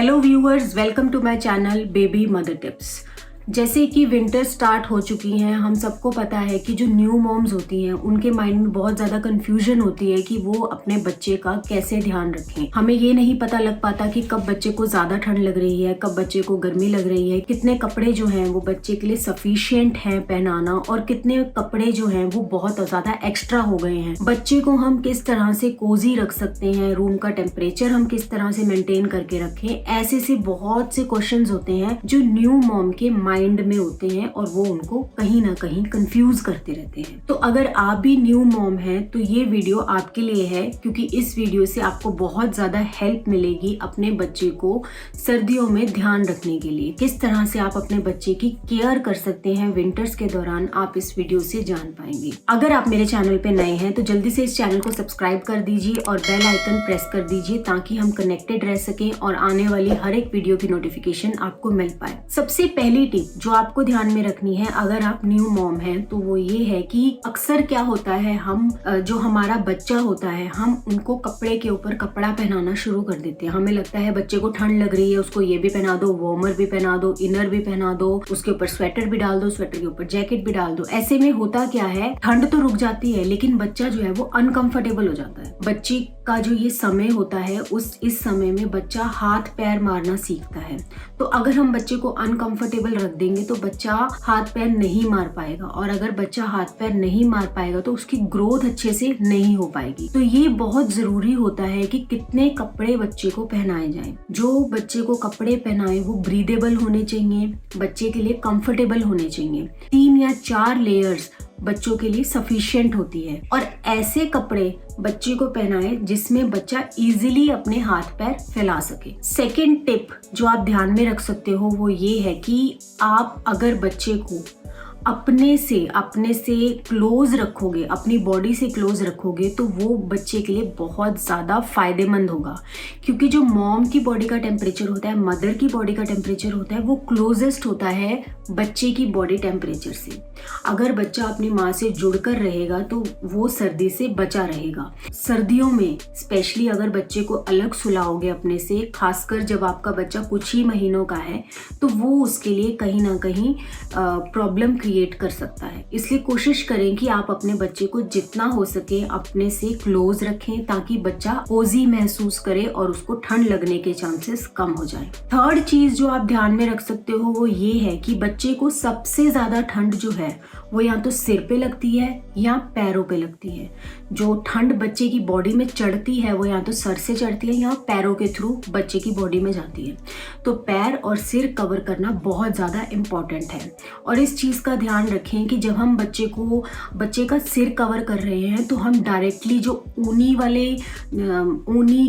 Hello viewers, welcome to my channel baby mother tips. जैसे कि winter start हो चुकी हैं, हम सबको पता है कि जो न्यू मॉम्स होती हैं उनके माइंड में बहुत ज़्यादा कंफ्यूजन होती है कि वो अपने बच्चे का कैसे ध्यान रखें। हमें ये नहीं पता लग पाता कि कब बच्चे को ज़्यादा ठंड लग रही है, कब बच्चे को गर्मी लग रही है, कितने कपड़े जो हैं वो बच्चे के लिए सफिशिएंट हैं पहनाना और कितने कपड़े जो हैं वो बहुत ज़्यादा एक्स्ट्रा हो गए हैं। बच्चे को हम किस तरह से कोजी रख सकते हैं, रूम का टेम्परेचर हम किस तरह से मेंटेन करके रखें, ऐसे से बहुत से क्वेश्चंस होते हैं जो न्यू मॉम के माइंड में होते हैं और वो उनको कहीं ना कहीं कंफ्यूज करते रहते हैं। तो अगर आप भी न्यू मॉम हैं तो ये वीडियो आपके लिए है, क्योंकि इस वीडियो से आपको बहुत ज्यादा हेल्प मिलेगी अपने बच्चे को सर्दियों में ध्यान रखने के लिए। किस तरह से आप अपने बच्चे की केयर कर सकते हैं विंटर्स के दौरान, आप इस वीडियो से जान पाएंगे। अगर आप मेरे चैनल पे नए हैं तो जल्दी से इस चैनल को सब्सक्राइब कर दीजिए और बेल आइकन प्रेस कर दीजिए ताकि हम कनेक्टेड रह सकें और आने वाली हर एक वीडियो की नोटिफिकेशन आपको मिल पाए। सबसे पहली टिप जो आपको ध्यान में रखनी है अगर आप न्यू मॉम हैं तो वो ये है कि अक्सर क्या होता है, हम जो हमारा बच्चा होता है हम उनको कपड़े के ऊपर कपड़ा पहनाना शुरू कर देते हैं। हमें लगता है बच्चे को ठंड लग रही है, उसको ये भी पहना दो, वार्मर भी पहना दो, इनर भी पहना दो, उसके ऊपर स्वेटर भी डाल दो, स्वेटर के ऊपर जैकेट भी डाल दो। ऐसे में होता क्या है, ठंड तो रुक जाती है लेकिन बच्चा जो है वो अनकंफर्टेबल हो जाता है। बच्चे का जो ये समय होता है इस समय में बच्चा हाथ पैर मारना सीखता है। तो अगर हम बच्चे को अनकंफर्टेबल रख देंगे तो बच्चा हाथ पैर नहीं मार पाएगा, और अगर बच्चा हाथ पैर नहीं मार पाएगा तो उसकी ग्रोथ अच्छे से नहीं हो पाएगी। तो ये बहुत जरूरी होता है कि कितने कपड़े बच्चे को पहनाए जाएं। जो बच्चे को कपड़े पहनाए वो ब्रीदेबल होने चाहिए, बच्चे के लिए कंफर्टेबल होने चाहिए। 3 या 4 लेयर्स बच्चों के लिए सफिशिएंट होती है, और ऐसे कपड़े बच्चे को पहनाए जिसमें बच्चा इजीली अपने हाथ पैर फैला सके। सेकेंड टिप जो आप ध्यान में रख सकते हो वो ये है कि आप अगर बच्चे को अपने से क्लोज रखोगे, अपनी बॉडी से क्लोज रखोगे तो वो बच्चे के लिए बहुत ज़्यादा फायदेमंद होगा। क्योंकि जो मॉम की बॉडी का टेम्परेचर होता है, मदर की बॉडी का टेम्परेचर होता है, वो क्लोजेस्ट होता है बच्चे की बॉडी टेम्परेचर से। अगर बच्चा अपनी माँ से जुड़कर रहेगा तो वो सर्दी से बचा रहेगा। सर्दियों में स्पेशली अगर बच्चे को अलग सुलाओगे अपने से, खासकर जब आपका बच्चा कुछ ही महीनों का है, तो वो उसके लिए कहीं ना कहीं प्रॉब्लम क्रिएट कर सकता है। इसलिए कोशिश करें कि आप अपने बच्चे को जितना हो सके अपने से क्लोज रखें ताकि बच्चा कोजी महसूस करे और उसको ठंड लगने के चांसेस कम हो जाए। थर्ड चीज जो आप ध्यान में रख सकते हो वो ये है कि बच्चे को सबसे ज्यादा ठंड जो है वो या तो सिर पे लगती है या पैरों पे लगती है। जो ठंड बच्चे की बॉडी में चढ़ती है वो या तो सर से चढ़ती है या पैरों के थ्रू बच्चे की बॉडी में जाती है। तो पैर और सिर कवर करना बहुत ज्यादा इम्पोर्टेंट है, और इस चीज का ध्यान रखें कि जब हम बच्चे का सिर कवर कर रहे हैं तो हम डायरेक्टली जो ऊनी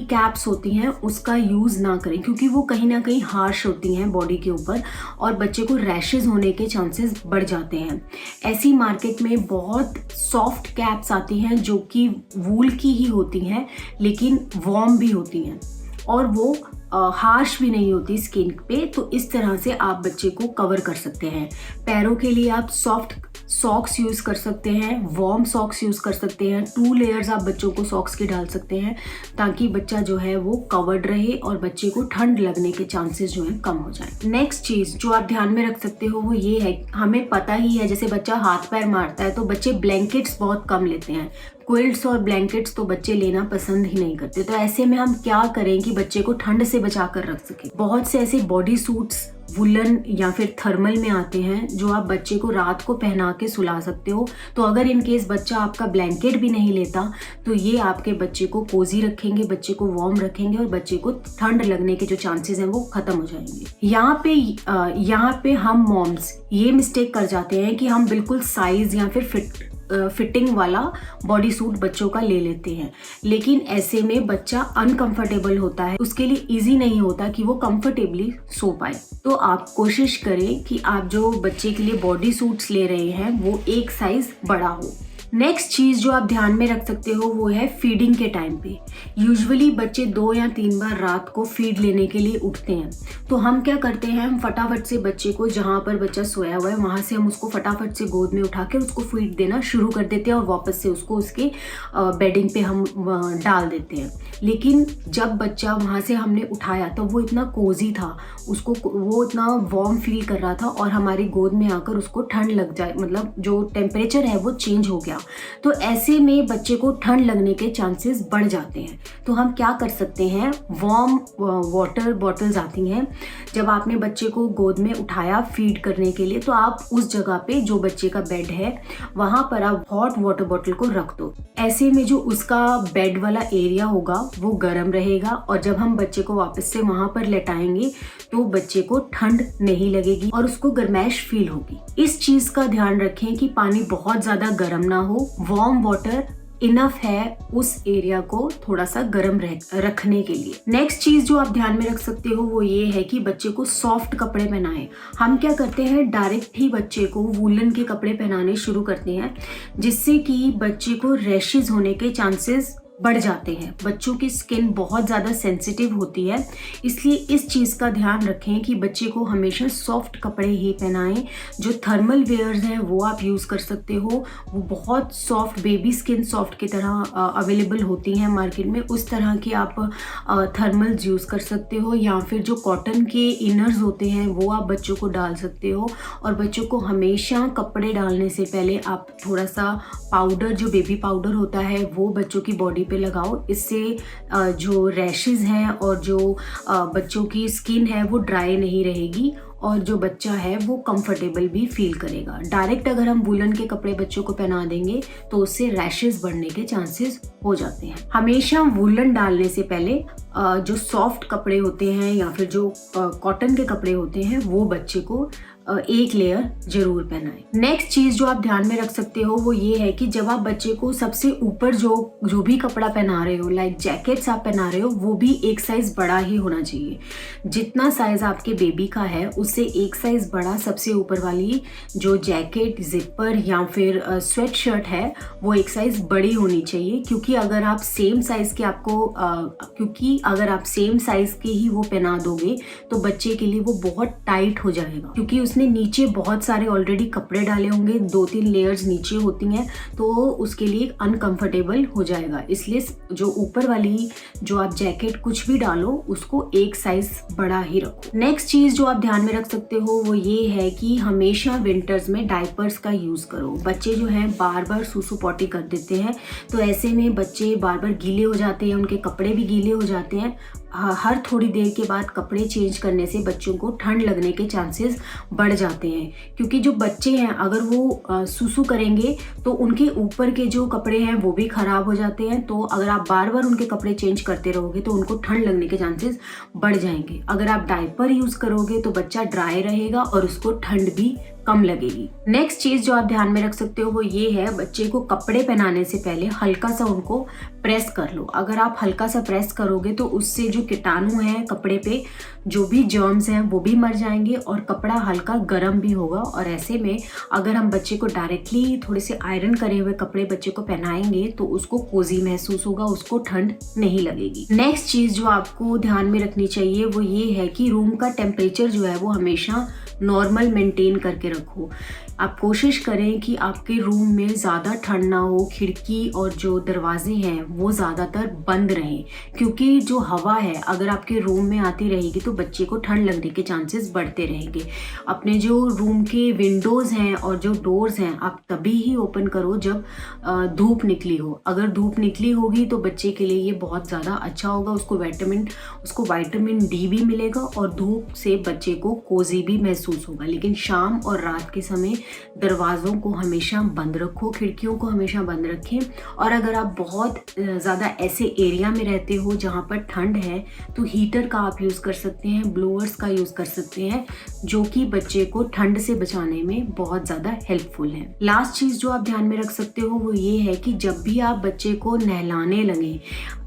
कैप्स होती हैं उसका यूज ना करें, क्योंकि वो कहीं ना कहीं हार्श होती हैं बॉडी के ऊपर और बच्चे को रैशेज होने के चांसेस बढ़ जाते हैं। ऐसी मार्केट में बहुत सॉफ्ट कैप्स आती हैं जो कि वूल की ही होती हैं लेकिन वार्म भी होती हैं और वो हार्श भी नहीं होती स्किन पे। तो इस तरह से आप बच्चे को कवर कर सकते हैं। पैरों के लिए आप सॉफ्ट सॉक्स यूज कर सकते हैं, वार्म सॉक्स यूज कर सकते हैं। 2 लेयर्स आप बच्चों को सॉक्स के डाल सकते हैं ताकि बच्चा जो है वो कवर्ड रहे और बच्चे को ठंड लगने के चांसेस जो है कम हो जाए। नेक्स्ट चीज जो आप ध्यान में रख सकते हो वो ये है, हमें पता ही है जैसे बच्चा हाथ पैर मारता है तो बच्चे ब्लैंकेट्स बहुत कम लेते हैं। क्विल्ट्स और ब्लैंकेट्स तो बच्चे लेना पसंद ही नहीं करते। तो ऐसे में हम क्या करें कि बच्चे को ठंड से बचा कर रख सके। बहुत से ऐसे बॉडी सूट्स वुलन या फिर थर्मल में आते हैं जो आप बच्चे को रात को पहना के सुला सकते हो। तो अगर इन केस बच्चा आपका ब्लैंकेट भी नहीं लेता तो ये आपके बच्चे को कोजी रखेंगे, बच्चे को वार्म रखेंगे और बच्चे को ठंड लगने के जो चांसेस हैं वो खत्म हो जाएंगे। यहाँ पे हम मॉम्स ये मिस्टेक कर जाते हैं कि हम बिल्कुल साइज या फिर फिटिंग वाला बॉडी सूट बच्चों का ले लेते हैं, लेकिन ऐसे में बच्चा अनकंफर्टेबल होता है, उसके लिए इजी नहीं होता कि वो कंफर्टेबली सो पाए। तो आप कोशिश करें कि आप जो बच्चे के लिए बॉडी सूट्स ले रहे हैं वो एक साइज बड़ा हो। नेक्स्ट चीज़ जो आप ध्यान में रख सकते हो वो है फीडिंग के टाइम पे। यूजुअली बच्चे 2 या 3 बार रात को फीड लेने के लिए उठते हैं, तो हम क्या करते हैं, हम फटाफट से बच्चे को जहाँ पर बच्चा सोया हुआ है वहाँ से हम उसको फटाफट से गोद में उठा के उसको फीड देना शुरू कर देते हैं और वापस से उसको उसके बेडिंग पे हम डाल देते हैं। लेकिन जब बच्चा वहाँ से हमने उठाया तो वो इतना कोजी था, उसको वो इतना वार्म फील कर रहा था और हमारी गोद में आकर उसको ठंड लग जाए, मतलब जो टेम्परेचर है वो चेंज हो गया, तो ऐसे में बच्चे को ठंड लगने के चांसेस बढ़ जाते हैं। तो हम क्या कर सकते हैं, वार्म वाटर बॉटल्स आती हैं, जब आपने बच्चे को गोद में उठाया फीड करने के लिए तो आप उस जगह पे जो बच्चे का बेड है वहाँ पर आप हॉट वाटर बॉटल को रख दो। ऐसे में जो उसका बेड वाला एरिया होगा वो गर्म रहेगा और जब हम बच्चे को वापस से वहाँ पर लेटाएंगे तो बच्चे को ठंड नहीं लगेगी और उसको गर्माइश फील होगी। इस चीज का ध्यान रखें कि पानी बहुत ज्यादा गर्म ना हो, वार्म वाटर इनफ है उस एरिया को थोड़ा सा गर्म रखने के लिए। नेक्स्ट चीज जो आप ध्यान में रख सकते हो वो ये है कि बच्चे को सॉफ्ट कपड़े पहनाएं। हम क्या करते हैं, डायरेक्ट ही बच्चे को वूलन के कपड़े पहनाने शुरू करते हैं, जिससे कि बच्चे को रैशेज होने के चांसेस बढ़ जाते हैं। बच्चों की स्किन बहुत ज़्यादा सेंसिटिव होती है, इसलिए इस चीज़ का ध्यान रखें कि बच्चे को हमेशा सॉफ्ट कपड़े ही पहनाएं। जो थर्मल वेयर्स हैं वो आप यूज़ कर सकते हो, वो बहुत सॉफ्ट, बेबी स्किन सॉफ्ट की तरह अवेलेबल होती हैं मार्केट में, उस तरह के आप थर्मल्स यूज़ कर सकते हो, या फिर जो कॉटन के इनर्स होते हैं वो आप बच्चों को डाल सकते हो। और बच्चों को हमेशा कपड़े डालने से पहले आप थोड़ा सा पाउडर, जो बेबी पाउडर होता है वो बच्चों की बॉडी पे लगाओ। इससे जो रैशेज हैं और जो बच्चों की स्किन है वो ड्राई नहीं रहेगी और जो बच्चा है वो कंफर्टेबल भी फील करेगा। डायरेक्ट अगर हम वूलन के कपड़े बच्चों को पहना देंगे तो उससे रैशेज बढ़ने के चांसेस हो जाते हैं। हमेशा वूलन डालने से पहले जो सॉफ्ट कपड़े होते हैं या फिर जो कॉटन के कपड़े होते हैं वो बच्चे को एक लेयर जरूर पहनाएं। नेक्स्ट चीज जो आप ध्यान में रख सकते हो वो ये है कि जब आप बच्चे को सबसे ऊपर जो भी कपड़ा पहना रहे हो, लाइक जैकेट्स आप पहना रहे हो, वो भी एक साइज बड़ा ही होना चाहिए। जितना साइज आपके बेबी का है उससे एक साइज बड़ा सबसे ऊपर वाली जो जैकेट, जिपर या फिर स्वेट शर्ट है वो एक साइज बड़ी होनी चाहिए, क्योंकि अगर आप सेम साइज के ही वो पहना दोगे तो बच्चे के लिए वो बहुत टाइट हो जाएगा, क्योंकि उसने नीचे बहुत सारे ऑलरेडी कपड़े डाले होंगे, 2-3 लेयर्स नीचे होती हैं, तो उसके लिए अनकंफर्टेबल हो जाएगा। इसलिए जो ऊपर वाली जो आप जैकेट कुछ भी डालो उसको एक साइज बड़ा ही रखो। नेक्स्ट चीज जो आप ध्यान में रख सकते हो वो ये है कि हमेशा विंटर्स में डायपर्स का यूज करो। बच्चे जो हैं बार बार सूसू पॉटी कर देते हैं, तो ऐसे में बच्चे बार बार गीले हो जाते हैं, उनके कपड़े भी गीले हो जाते हैं। हर थोड़ी देर के बाद कपड़े चेंज करने से बच्चों को ठंड लगने के चांसेस बढ़ जाते हैं, क्योंकि जो बच्चे हैं अगर वो सुसु करेंगे तो उनके ऊपर के जो कपड़े हैं वो भी खराब हो जाते हैं। तो अगर आप बार बार उनके कपड़े चेंज करते रहोगे तो उनको ठंड लगने के चांसेस बढ़ जाएंगे। अगर आप डायपर यूज करोगे तो बच्चा ड्राई रहेगा और उसको ठंड भी कम लगेगी। नेक्स्ट चीज जो आप ध्यान में रख सकते हो वो ये है, बच्चे को कपड़े पहनाने से पहले हल्का सा उनको प्रेस कर लो। अगर आप हल्का सा प्रेस करोगे तो उससे जो कीटाणु हैं कपड़े पे, जो भी जर्म्स हैं वो भी मर जाएंगे और कपड़ा हल्का गर्म भी होगा। और ऐसे में अगर हम बच्चे को डायरेक्टली थोड़े से आयरन करे हुए कपड़े बच्चे को पहनाएंगे तो उसको कोजी महसूस होगा, उसको ठंड नहीं लगेगी। नेक्स्ट चीज जो आपको ध्यान में रखनी चाहिए वो ये है कि रूम का टेम्परेचर जो है वो हमेशा नॉर्मल मेंटेन करके रखो। आप कोशिश करें कि आपके रूम में ज़्यादा ठंड ना हो, खिड़की और जो दरवाजे हैं वो ज़्यादातर बंद रहें, क्योंकि जो हवा है अगर आपके रूम में आती रहेगी तो बच्चे को ठंड लगने के चांसेस बढ़ते रहेंगे। अपने जो रूम के विंडोज़ हैं और जो डोर्स हैं आप तभी ही ओपन करो जब धूप निकली हो। अगर धूप निकली होगी तो बच्चे के लिए ये बहुत ज़्यादा अच्छा होगा, उसको विटामिन डी भी मिलेगा और धूप से बच्चे को कोजी भी महसूस होगा। लेकिन शाम और रात के समय दरवाज़ों को हमेशा बंद रखो, खिड़कियों को हमेशा बंद रखें। और अगर आप बहुत ज़्यादा ऐसे एरिया में रहते हो जहाँ पर ठंड है तो हीटर का आप यूज़ कर सकते हैं, ब्लोअर्स का यूज़ कर सकते हैं, जो कि बच्चे को ठंड से बचाने में बहुत ज़्यादा हेल्पफुल है। लास्ट चीज़ जो आप ध्यान में रख सकते हो वो ये है कि जब भी आप बच्चे को नहलाने लगें,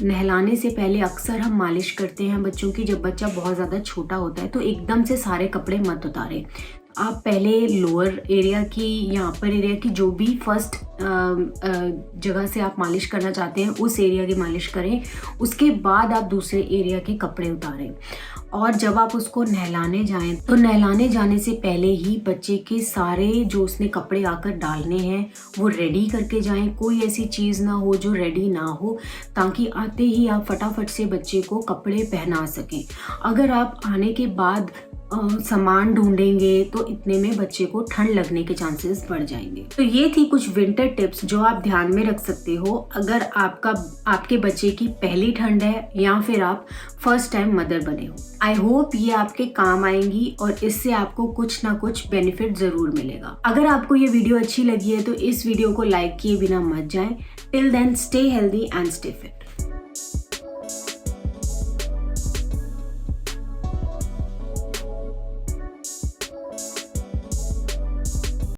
नहलाने से पहले अक्सर हम मालिश करते हैं बच्चों की। जब बच्चा बहुत ज़्यादा छोटा होता है तो एकदम से सारे कपड़े मत उतारें, आप पहले लोअर एरिया की या अपर एरिया की जो भी फर्स्ट जगह से आप मालिश करना चाहते हैं उस एरिया की मालिश करें, उसके बाद आप दूसरे एरिया के कपड़े उतारें। और जब आप उसको नहलाने जाएं तो नहलाने जाने से पहले ही बच्चे के सारे जो उसने कपड़े आकर डालने हैं वो रेडी करके जाएं। कोई ऐसी चीज़ ना हो जो रेडी ना हो, ताकि आते ही आप फटाफट से बच्चे को कपड़े पहना सकें। अगर आप आने के बाद सामान ढूंढेंगे तो इतने में बच्चे को ठंड लगने के चांसेस बढ़ जाएंगे। तो ये थी कुछ विंटर टिप्स जो आप ध्यान में रख सकते हो अगर आपके बच्चे की पहली ठंड है या फिर आप फर्स्ट टाइम मदर बने हो। आई होप ये आपके काम आएंगी और इससे आपको कुछ ना कुछ बेनिफिट जरूर मिलेगा। अगर आपको ये वीडियो अच्छी लगी है तो इस वीडियो को लाइक किए बिना मत जाएं। Till then stay healthy and stay fit.